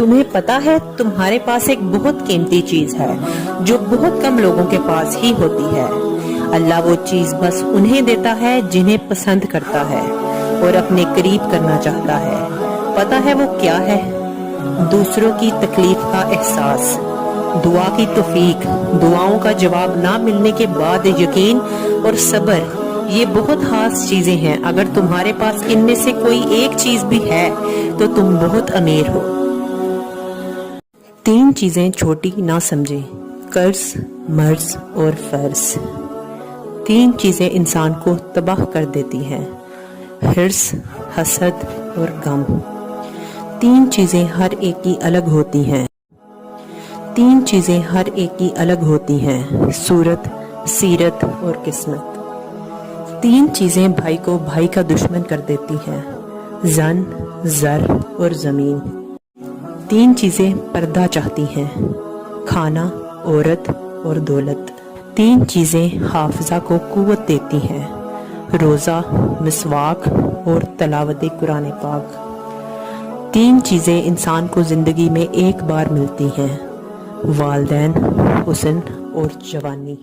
تمہیں پتا ہے تمہارے پاس ایک بہت قیمتی چیز ہے جو بہت کم لوگوں کے پاس ہی ہوتی ہے۔ اللہ وہ چیز بس انہیں دیتا ہے جنہیں پسند کرتا ہے اور اپنے قریب کرنا چاہتا ہے۔ پتا ہے وہ کیا ہے؟ دوسروں کی تکلیف کا احساس، دعا کی توفیق، دعاؤں کا جواب نہ ملنے کے بعد یقین اور صبر۔ یہ بہت خاص چیزیں ہیں۔ اگر تمہارے پاس ان میں سے کوئی ایک چیز بھی ہے تو تم بہت امیر ہو۔ 3 چیزیں چھوٹی نہ سمجھیں: قرض، مرض اور فرض۔ 3 چیزیں انسان کو تباہ کر دیتی ہیں: حرص، حسد اور غم۔ 3 چیزیں ہر ایک کی الگ ہوتی ہیں۔ 3 چیزیں ہر ایک کی الگ ہوتی ہیں: صورت، سیرت اور قسمت۔ 3 چیزیں بھائی کو بھائی کا دشمن کر دیتی ہیں: زن، زر اور زمین۔ 3 چیزیں پردہ چاہتی ہیں: کھانا، عورت اور دولت۔ 3 چیزیں حافظہ کو قوت دیتی ہیں: روزہ، مسواک اور تلاوت قرآن پاک۔ 3 چیزیں انسان کو زندگی میں ایک بار ملتی ہیں: والدین، حسن اور جوانی۔